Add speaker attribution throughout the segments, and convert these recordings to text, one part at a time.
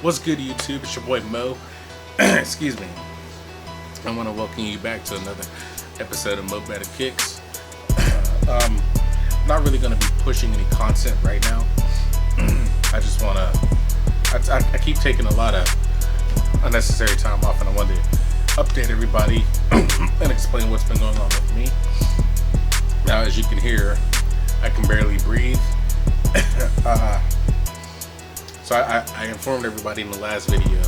Speaker 1: What's good, YouTube? It's your boy Mo. Excuse me. I want to welcome you back to another episode of Mo Better Kicks. Not really going to be pushing any content right now. I just want to. I keep taking a lot of unnecessary time off, and I wanted to update everybody and explain what's been going on with me. Now, as you can hear, I can barely breathe. So I informed everybody in the last video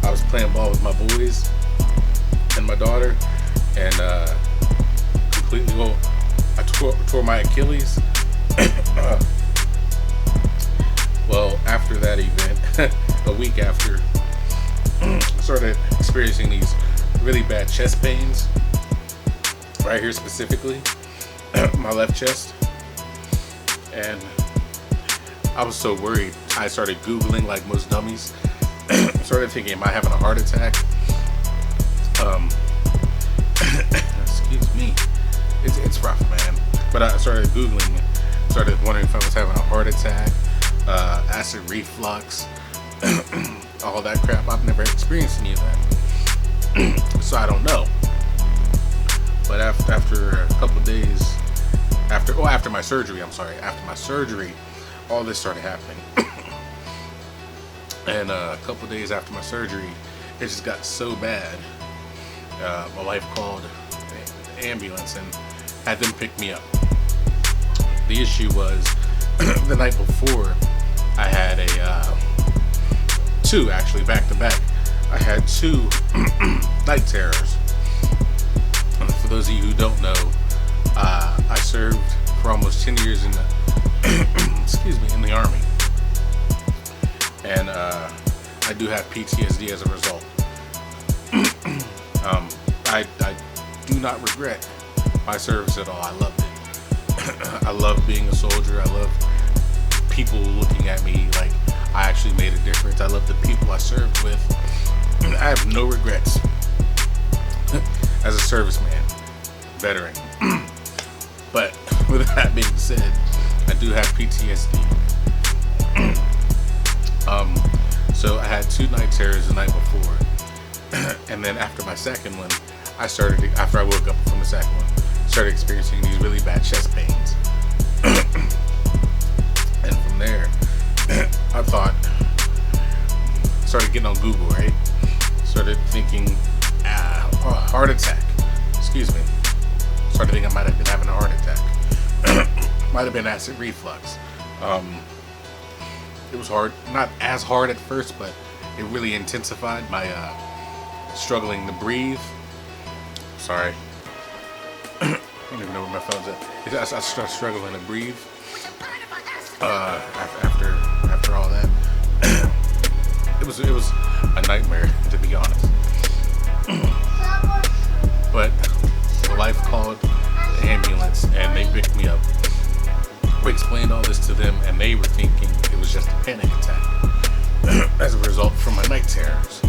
Speaker 1: I was playing ball with my boys and my daughter, and completely, I tore my Achilles. Well, after that event, a week after, I started experiencing these really bad chest pains, right here specifically, my left chest, and I was so worried. I started Googling like most dummies. Started thinking, am I having a heart attack? Excuse me. It's rough, man. But I started Googling, started wondering if I was having a heart attack, acid reflux, all that crap. I've never experienced any of that. So I don't know. But after a couple of days, after my surgery, all this started happening. And a couple days after my surgery, it just got so bad. My wife called the ambulance and had them pick me up. The issue was the night before, I had two actually back to back. I had two night terrors. And for those of you who don't know, I served for almost 10 years in the in the Army, and I do have PTSD as a result. I do not regret my service at all. I loved it. I love being a soldier. I love people looking at me like I actually made a difference. I love the people I served with. I have no regrets as a serviceman, veteran. But with that being said, I do have PTSD. So I had two night terrors the night before, and then after my second one, after I woke up from the second one, started experiencing these really bad chest pains. And from there, I started getting on Google, right? Started thinking, heart attack. Excuse me. Started thinking I might have been having a heart attack. Might have been acid reflux. It was hard, not as hard at first, but it really intensified my struggling to breathe. Sorry, I don't even know where my phone's at. I started struggling to breathe after all that. It was a nightmare, to be honest. But the wife called the ambulance and they picked me up. We explained all this to them, and they were thinking it was just a panic attack as a result from my night terrors.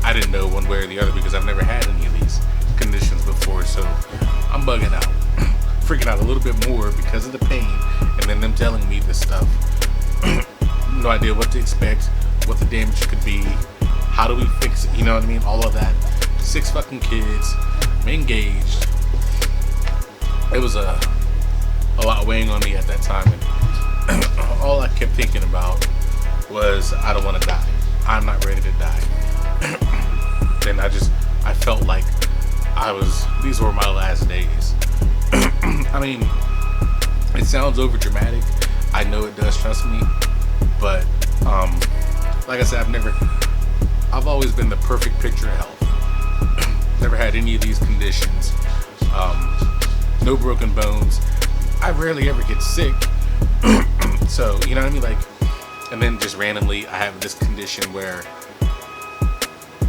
Speaker 1: I didn't know one way or the other because I've never had any of these conditions before, so I'm bugging out, freaking out a little bit more because of the pain, and then them telling me this stuff. No idea what to expect, what the damage could be, how do we fix it, you know what I mean, all of that. 6 fucking kids, I'm engaged. It was a lot weighing on me at that time, and all I kept thinking about was, I don't want to die. I'm not ready to die. And I felt like these were my last days. I mean, it sounds over dramatic. I know it does, trust me. But, like I said, I've always been the perfect picture of health. Never had any of these conditions. No broken bones. I rarely ever get sick. So, you know what I mean? Like, and then just randomly, I have this condition where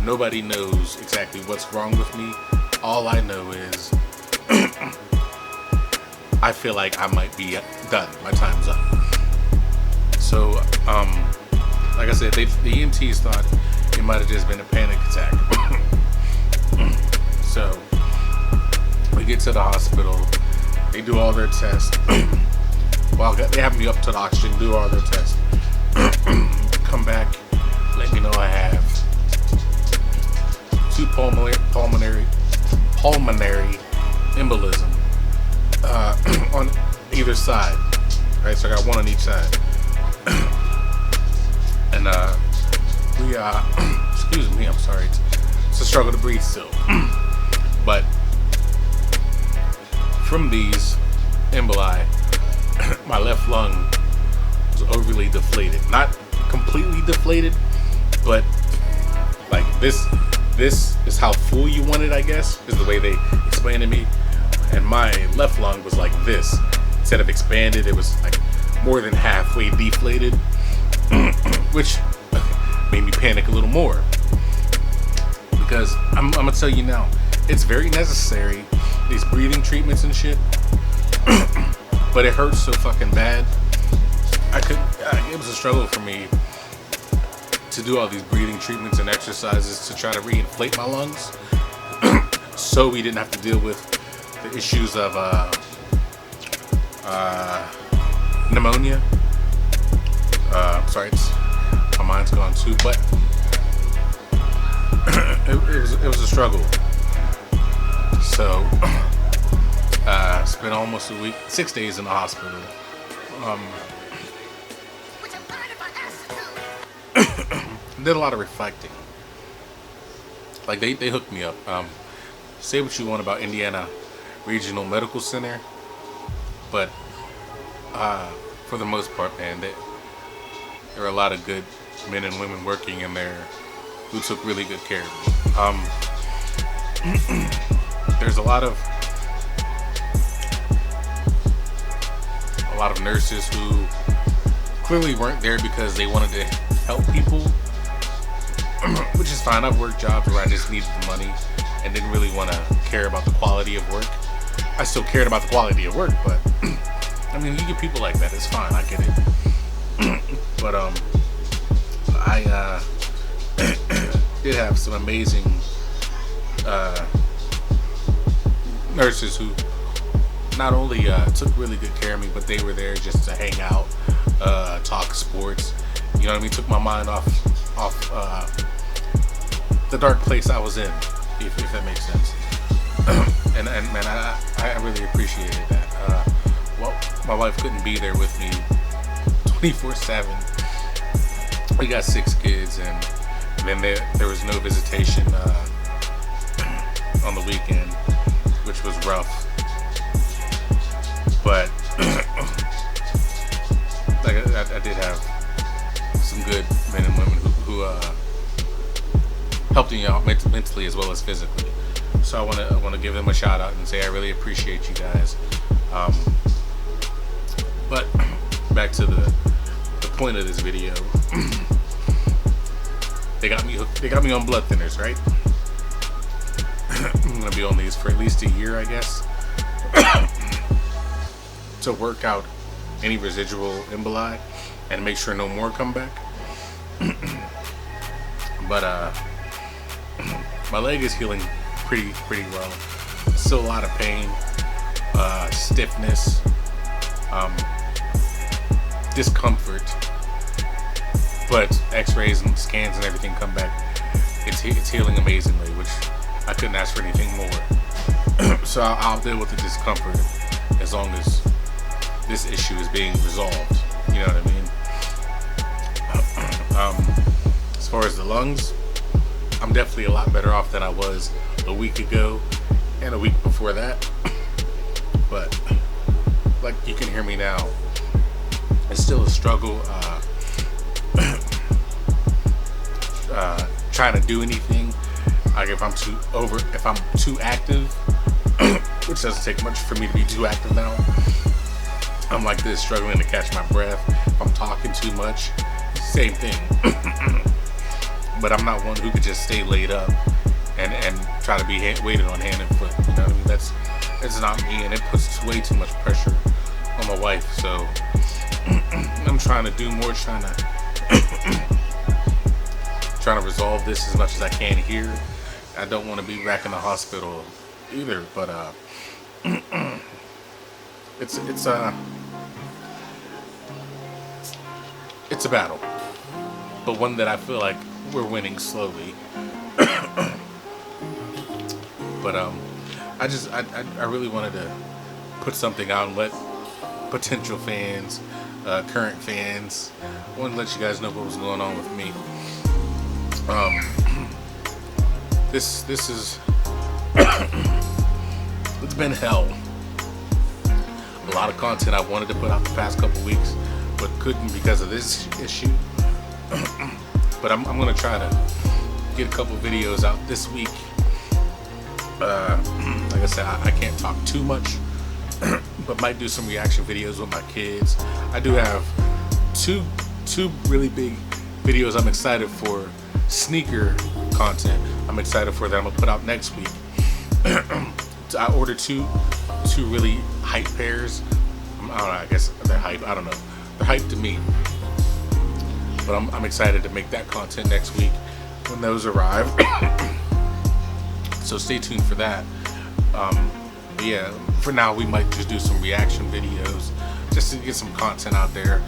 Speaker 1: nobody knows exactly what's wrong with me. All I know is I feel like I might be done. My time's up. So, like I said, the EMTs thought it might have just been a panic attack. So, we get to the hospital. They do all their tests. Well, they have me up to the oxygen, do all their tests. pulmonary embolism on either side. Right, so I got one on each side, and we excuse me, I'm sorry. It's a struggle to breathe still, but from these emboli, my left lung was overly deflated. Not completely deflated, but like this is how full you want it, I guess, is the way they explained to me. And my left lung was like this. Instead of expanded, it was like more than halfway deflated, which made me panic a little more. Because I'm gonna tell you now, it's very necessary, these breathing treatments and shit, but it hurts so fucking bad. It was a struggle for me to do all these breathing treatments and exercises to try to reinflate my lungs, so we didn't have to deal with the issues of pneumonia. Sorry, my mind's gone too, but it was a struggle. So spent almost a week, 6 days in the hospital. Did a lot of reflecting. Like they hooked me up. Say what you want about Indiana Regional Medical Center, but for the most part, man, there are a lot of good men and women working in there who took really good care of me. There's a lot of nurses who clearly weren't there because they wanted to help people, which is fine. I've worked jobs where I just needed the money and didn't really want to care about the quality of work. I still cared about the quality of work, but I mean, you get people like that, it's fine, I get it. But I did have some amazing nurses who not only took really good care of me, but they were there just to hang out, talk sports. You know what I mean? Took my mind off the dark place I was in, if that makes sense. and man, I really appreciated that. Well, my wife couldn't be there with me 24/7. We got 6 kids, and then there was no visitation on the weekend, which was rough. But like I did have some good men and women who helped me out mentally as well as physically. So I want to give them a shout out and say I really appreciate you guys. But back to the point of this video. They got me on blood thinners, right? I'm gonna be on these for at least a year, I guess, to work out any residual emboli and make sure no more come back. But my leg is healing pretty well. Still a lot of pain, stiffness, discomfort, but x-rays and scans and everything come back. It's healing amazingly, which I couldn't ask for anything more. So I'll deal with the discomfort as long as this issue is being resolved. You know what I mean? As far as the lungs, I'm definitely a lot better off than I was a week ago and a week before that. But like you can hear me now, it's still a struggle trying to do anything. Like if I'm too active, which doesn't take much for me to be too active now. I'm like this, struggling to catch my breath. If I'm talking too much, same thing. But I'm not one who could just stay laid up and try to be waited on hand and foot. You know what I mean? That's not me, and it puts way too much pressure on my wife. So I'm trying to do more, trying to resolve this as much as I can here. I don't want to be back in the hospital either, but it's a battle, but one that I feel like we're winning slowly. But I really wanted to put something out and let potential fans, current fans, I wanted to let you guys know what was going on with me. This is it's been hell. A lot of content I wanted to put out the past couple weeks, but couldn't because of this issue. But I'm gonna try to get a couple videos out this week. Like I said, I can't talk too much, but might do some reaction videos with my kids. I do have two really big videos I'm excited for, sneaker content I'm excited for, that I'm gonna put out next week. I ordered two really hype pairs. I don't know, I guess they're hype, I don't know. They're hype to me. But I'm excited to make that content next week when those arrive. So stay tuned for that. But yeah, for now we might just do some reaction videos just to get some content out there.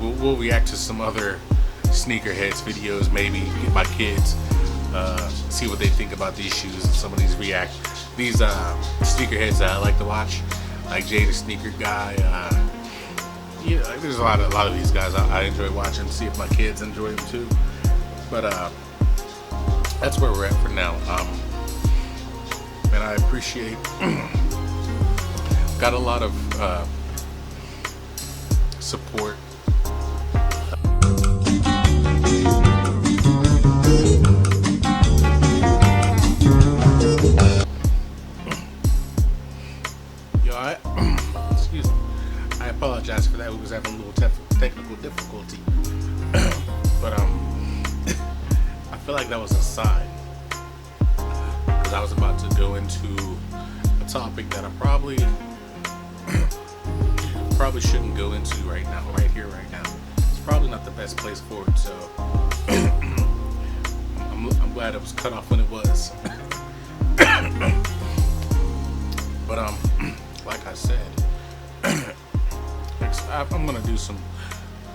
Speaker 1: We'll react to some other sneakerheads videos, maybe get my kids, see what they think about these shoes and some of these sneakerheads that I like to watch, like Jay the Sneaker Guy. Yeah, there's a lot of these guys I enjoy watching, see if my kids enjoy them too. But that's where we're at for now. And I appreciate, got a lot of support. Excuse me. I apologize for that. We was having a little technical difficulty. But I feel like that was a sign, because I was about to go into a topic that I probably shouldn't go into right now, right here, right now. It's probably not the best place for it, so I'm glad it was cut off when it was. But like I said, I'm gonna do some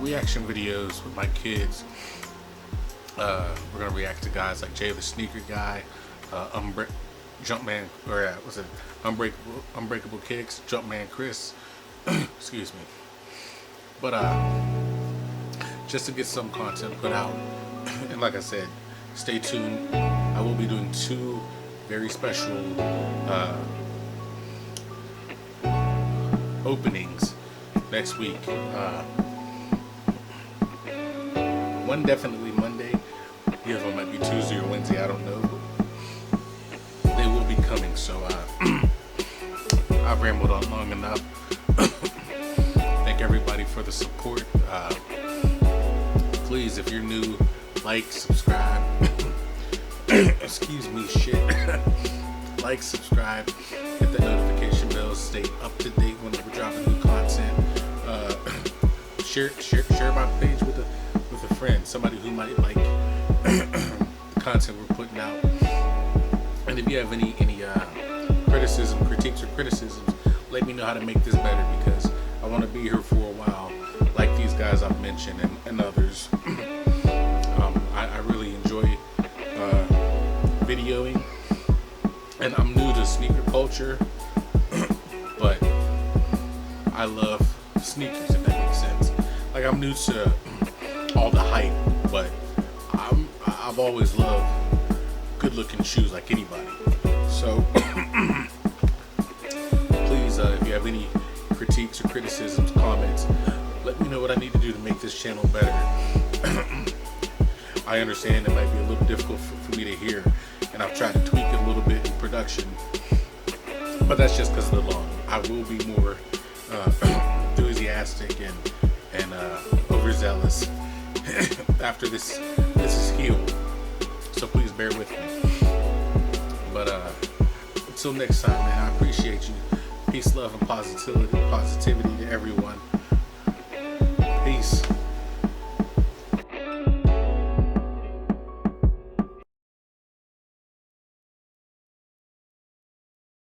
Speaker 1: reaction videos with my kids. We're gonna react to guys like Jay the Sneaker Guy, Jumpman, or what's it? Unbreakable Kicks, Jumpman Chris. Excuse me. But just to get some content put out, and like I said, stay tuned. I will be doing two very special openings next week. One definitely Monday. The other one might be Tuesday or Wednesday. I don't know. But they will be coming. So I've rambled on long enough. Thank everybody for the support. Please, if you're new, like, subscribe. Excuse me, shit. Like, subscribe, hit the notification bell, stay up to date when we're dropping new content. Share my page with a friend, somebody who might like the content we're putting out. And if you have any critiques or criticisms, let me know how to make this better, because I want to be here for a while, like these guys I've mentioned and others. I really enjoy videoing, and I'm new to sneaker culture, but I love sneakers, if that makes sense. Like, I'm new to all the hype, but I've always loved good looking shoes like anybody. So please, if you have any critiques or criticisms, comments, let me know what I need to do to make this channel better. I understand it might be a little difficult for me to hear, and I've tried to tweak it a little bit in production, but that's just because of the long. I will be more enthusiastic and overzealous after this is healed. So please bear with me. But until next time, man, I appreciate you. Peace, love, and positivity to everyone.